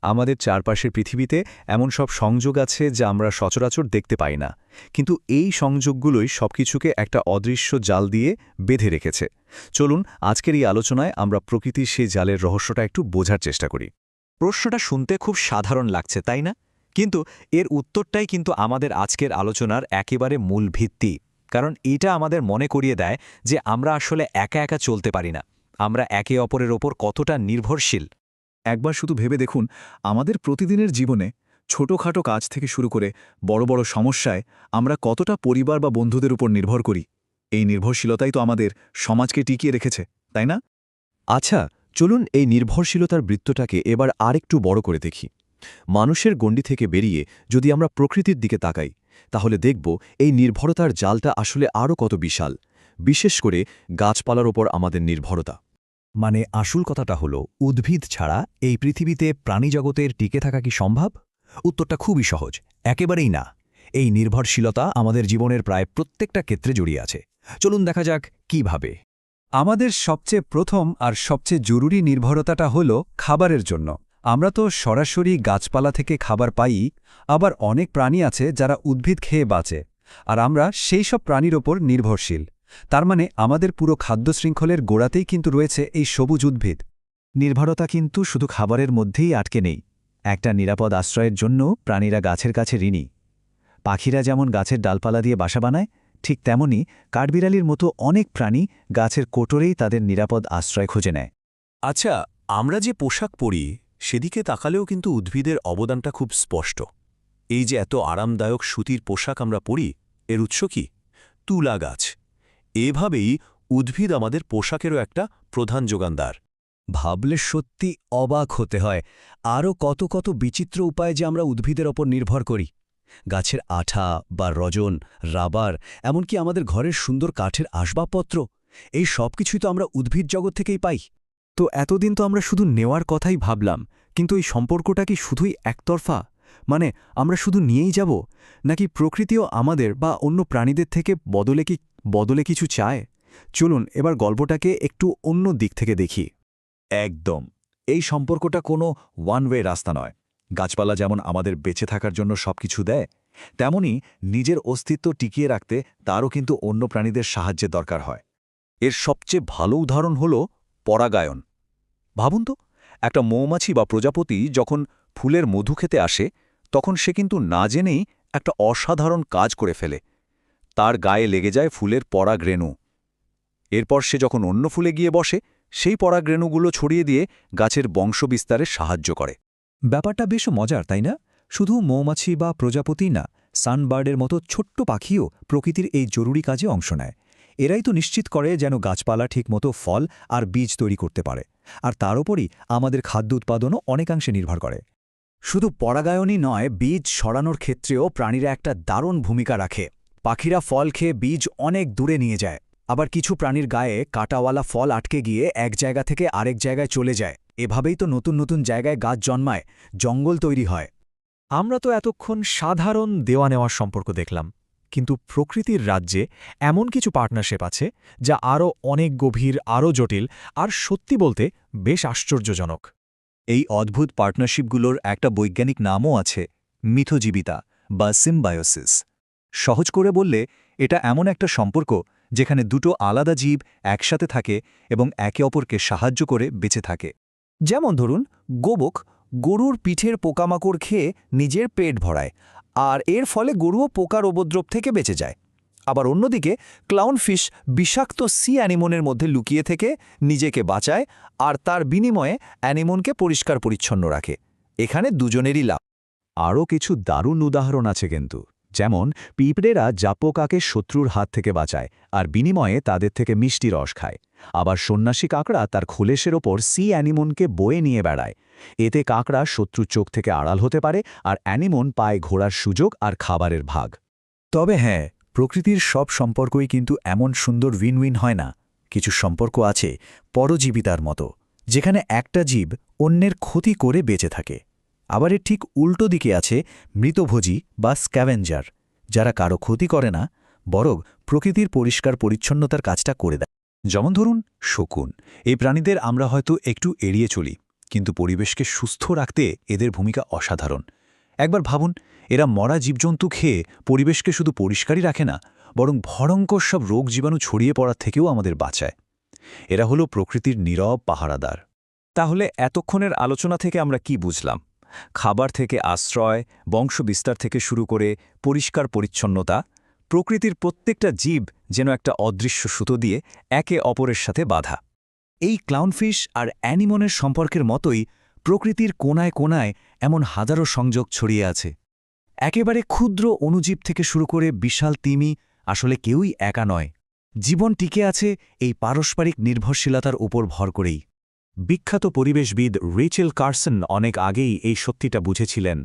আমাদের চারপাশের পৃথিবীতে এমন সব সংযোগ আছে যা আমরা সচরাচর দেখতে পাই না, কিন্তু এই সংযোগগুলোই সবকিছুকে একটা অদৃশ্য জাল দিয়ে বেঁধে রেখেছে। চলুন আজকের এই আলোচনায় আমরা প্রকৃতির সেই জালের রহস্যটা একটু বোঝার চেষ্টা করি। প্রশ্নটা শুনতে খুব সাধারণ লাগছে, তাই না? কিন্তু এর উত্তরটাই কিন্তু আমাদের আজকের আলোচনার একেবারে মূল ভিত্তি। কারণ এটা আমাদের মনে করিয়ে দেয় যে আমরা আসলে একা একা চলতে পারি না, আমরা একে অপরের ওপর কতটা নির্ভরশীল। একবার শুধু ভেবে দেখুন, আমাদের প্রতিদিনের জীবনে ছোটখাটো কাজ থেকে শুরু করে বড় বড় সমস্যায় আমরা কতটা পরিবার বা বন্ধুদের উপর নির্ভর করি। এই নির্ভরশীলতাই তো আমাদের সমাজকে টিকিয়ে রেখেছে, তাই না? আচ্ছা, চলুন এই নির্ভরশীলতার বৃত্তটাকে এবার আরেকটু বড় করে দেখি। মানুষের গণ্ডি থেকে বেরিয়ে যদি আমরা প্রকৃতির দিকে তাকাই, তাহলে দেখব এই নির্ভরতার জালটা আসলে আরও কত বিশাল, বিশেষ করে গাছপালার ওপর আমাদের নির্ভরতা। মানে আসল কথাটা হলো, উদ্ভিদ ছাড়া এই পৃথিবীতে প্রাণীজগতের টিকে থাকা কি সম্ভব? উত্তরটা খুবই সহজ, একেবারেই না। এই নির্ভরশীলতা আমাদের জীবনের প্রায় প্রত্যেকটা ক্ষেত্রে জড়িয়ে আছে। চলুন দেখা যাক কিভাবে। আমাদের সবচেয়ে প্রথম আর সবচেয়ে জরুরি নির্ভরতাটা হল খাবারের জন্য। আমরা তো সরাসরি গাছপালা থেকে খাবার পাই, আবার অনেক প্রাণী আছে যারা উদ্ভিদ খেয়ে বাঁচে, আর আমরা সেই সব প্রাণীর ওপর নির্ভরশীল। তার মানে আমাদের পুরো খাদ্য শৃঙ্খলের গোড়াতেই কিন্তু রয়েছে এই সবুজ উদ্ভিদ। নির্ভরতা কিন্তু শুধু খাবারের মধ্যেই আটকে নেই। একটা নিরাপদ আশ্রয়ের জন্য প্রাণীরা গাছের কাছে ঋণী। পাখিরা যেমন গাছের ডালপালা দিয়ে বাসা বানায়, ঠিক তেমনি কাঠবিড়ালির মতো অনেক প্রাণী গাছের কোটরেই তাদের নিরাপদ আশ্রয় খুঁজে নেয়। আচ্ছা, আমরা যে পোশাক পরি সেদিকে তাকালেও কিন্তু উদ্ভিদের অবদানটা খুব স্পষ্ট। এই যে এত আরামদায়ক সুতির পোশাক আমরা পরি, এর উৎস কি? তুলা গাছ। এভাবেই উদ্ভিদ আমাদের পোশাকেরও একটা প্রধান যোগানদার। ভাবলে সত্যি অবাক হতে হয়, আরও কত কত বিচিত্র উপায়ে যে আমরা উদ্ভিদের ওপর নির্ভর করি। গাছের আঠা বা রজন, রাবার, এমনকি আমাদের ঘরের সুন্দর কাঠের আসবাবপত্র, এই সব কিছুই তো আমরা উদ্ভিদ জগৎ থেকেই পাই। তো এতদিন তো আমরা শুধু নেওয়ার কথাই ভাবলাম, কিন্তু এই সম্পর্কটা কি শুধুই একতরফা? মানে আমরা শুধু নিয়েই যাব, নাকি প্রকৃতিও আমাদের বা অন্য প্রাণীদের থেকে বদলে কিছু চায়? চলুন এবার গল্পটাকে একটু অন্য দিক থেকে দেখি। একদম। এই সম্পর্কটা কোনো ওয়ান ওয়ে রাস্তা নয়। গাছপালা যেমন আমাদের বেঁচে থাকার জন্য সবকিছু দেয়, তেমনি নিজের অস্তিত্ব টিকিয়ে রাখতে তারও কিন্তু অন্য প্রাণীদের সাহায্যের দরকার হয়। এর সবচেয়ে ভালো উদাহরণ হল পরাগায়ন। ভাবুন তো, একটা মৌমাছি বা প্রজাপতি যখন ফুলের মধু খেতে আসে, তখন সে কিন্তু না জেনেই একটা অসাধারণ কাজ করে ফেলে। তার গায়ে লেগে যায় ফুলের পরাগরেণু। এরপর সে যখন অন্য ফুলে গিয়ে বসে, সেই পরাগরেণুগুলো ছড়িয়ে দিয়ে গাছের বংশবিস্তারে সাহায্য করে। ব্যাপারটা বেশ মজার, তাই না? শুধু মৌমাছি বা প্রজাপতি না, সানবার্ডের মতো ছোট্ট পাখিও প্রকৃতির এই জরুরি কাজে অংশ নেয়। এরাই তো নিশ্চিত করে যেন গাছপালা ঠিকমতো ফল আর বীজ তৈরি করতে পারে, আর তার ওপরই আমাদের খাদ্য উৎপাদনও অনেকাংশে নির্ভর করে। শুধু পরাগায়নই নয়, বীজ সরানোর ক্ষেত্রেও প্রাণীরা একটা দারুণ ভূমিকা রাখে। পাখিরা ফল খেয়ে বীজ অনেক দূরে নিয়ে যায়, আবার কিছু প্রাণীর গায়ে কাঁটাওয়ালা ফল আটকে গিয়ে এক জায়গা থেকে আরেক জায়গায় চলে যায়। এভাবেই তো নতুন নতুন জায়গায় গাছ জন্মায়, জঙ্গল তৈরি হয়। আমরা তো এতক্ষণ সাধারণ দেওয়া নেওয়ার সম্পর্ক দেখলাম, কিন্তু প্রকৃতির রাজ্যে এমন কিছু পার্টনারশিপ আছে যা আরও অনেক গভীর, আরও জটিল, আর সত্যি বলতে বেশ আশ্চর্যজনক। এই অদ্ভুত পার্টনারশিপগুলোর একটা বৈজ্ঞানিক নামও আছে, মিথজীবিতা বা সিম্বায়োসিস। সহজ করে বললে, এটা এমন একটা সম্পর্ক যেখানে দুটো আলাদা জীব একসাথে থাকে এবং একে অপরকে সাহায্য করে বেঁচে থাকে। যেমন ধরুন, গোবক গরুর পিঠের পোকামাকড় খেয়ে নিজের পেট ভরায়, আর এর ফলে গরুও পোকার উপদ্রব থেকে বেঁচে যায়। আবার অন্যদিকে ক্লাউনফিশ বিষাক্ত সি অ্যানিমনের মধ্যে লুকিয়ে থেকে নিজেকে বাঁচায়, আর তার বিনিময়ে অ্যানিমনকে পরিষ্কার পরিচ্ছন্ন রাখে। এখানে দুজনেরই লাভ। আরও কিছু দারুণ উদাহরণ আছে কিন্তু, যেমন পিঁপড়েরা জাপোকাকে শত্রুর হাত থেকে বাঁচায় আর বিনিময়ে তাদের থেকে মিষ্টি রস খায়। আবার সন্ন্যাসী কাঁকড়া তার খোলেসের ওপর সি অ্যানিমনকে বয়ে নিয়ে বেড়ায়। এতে কাঁকড়া শত্রুর চোখ থেকে আড়াল হতে পারে, আর অ্যানিমন পায় ঘোরার সুযোগ আর খাবারের ভাগ। তবে হ্যাঁ, প্রকৃতির সব সম্পর্কই কিন্তু এমন সুন্দর উইন উইন হয় না। কিছু সম্পর্ক আছে পরজীবিতার মতো, যেখানে একটা জীব অন্যের ক্ষতি করে বেঁচে থাকে। আবার এর ঠিক উল্টো দিকে আছে মৃতভোজী বা স্ক্যাভেঞ্জার, যারা কারো ক্ষতি করে না, বরং প্রকৃতির পরিষ্কার পরিচ্ছন্নতার কাজটা করে দেয়। যেমন ধরুন শকুন। এই প্রাণীদের আমরা হয়তো একটু এড়িয়ে চলি, কিন্তু পরিবেশকে সুস্থ রাখতে এদের ভূমিকা অসাধারণ। একবার ভাবুন, এরা মরা জীবজন্তু খেয়ে পরিবেশকে শুধু পরিষ্কারই রাখে না, বরং ভয়ঙ্কর সব রোগ জীবাণু ছড়িয়ে পড়ার থেকেও আমাদের বাঁচায়। এরা হলো প্রকৃতির নীরব পাহারাদার। তাহলে এতক্ষণের আলোচনা থেকে আমরা কি বুঝলাম? খাবার থেকে আশ্রয়, বংশবিস্তার থেকে শুরু করে পরিষ্কার পরিচ্ছন্নতা, প্রকৃতির প্রত্যেকটা জীব যেন একটা অদৃশ্য সুতো দিয়ে একে অপরের সাথে বাঁধা। এই ক্লাউনফিশ আর অ্যানিমনের সম্পর্কের মতোই প্রকৃতির কোনায় কোনায় এমন হাজারো সংযোগ ছড়িয়ে আছে। একেবারে ক্ষুদ্র অণুজীব থেকে শুরু করে বিশাল তিমি, আসলে কেউই একা নয়। জীবন টিকে আছে এই পারস্পরিক নির্ভরশীলতার উপর ভর করেই। বিখ্যাত পরিবেশবিদ রেচেল কার্সন অনেক আগেই এই সত্যিটা বুঝেছিলেন।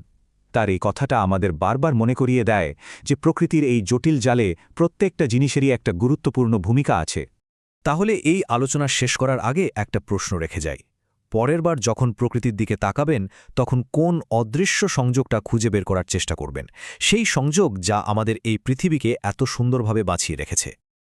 তার এই কথাটা আমাদের বারবার মনে করিয়ে দেয় যে প্রকৃতির এই জটিল জালে প্রত্যেকটা জিনিসেরই একটা গুরুত্বপূর্ণ ভূমিকা আছে। তাহলে এই আলোচনা শেষ করার আগে একটা প্রশ্ন রেখে যাই। পরের বার যখন প্রকৃতির দিকে তাকাবেন, তখন কোন অদৃশ্য সংযোগটা খুঁজে বের করার চেষ্টা করবেন? সেই সংযোগ যা আমাদের এই পৃথিবীকে এত সুন্দরভাবে বাঁচিয়ে রেখেছে।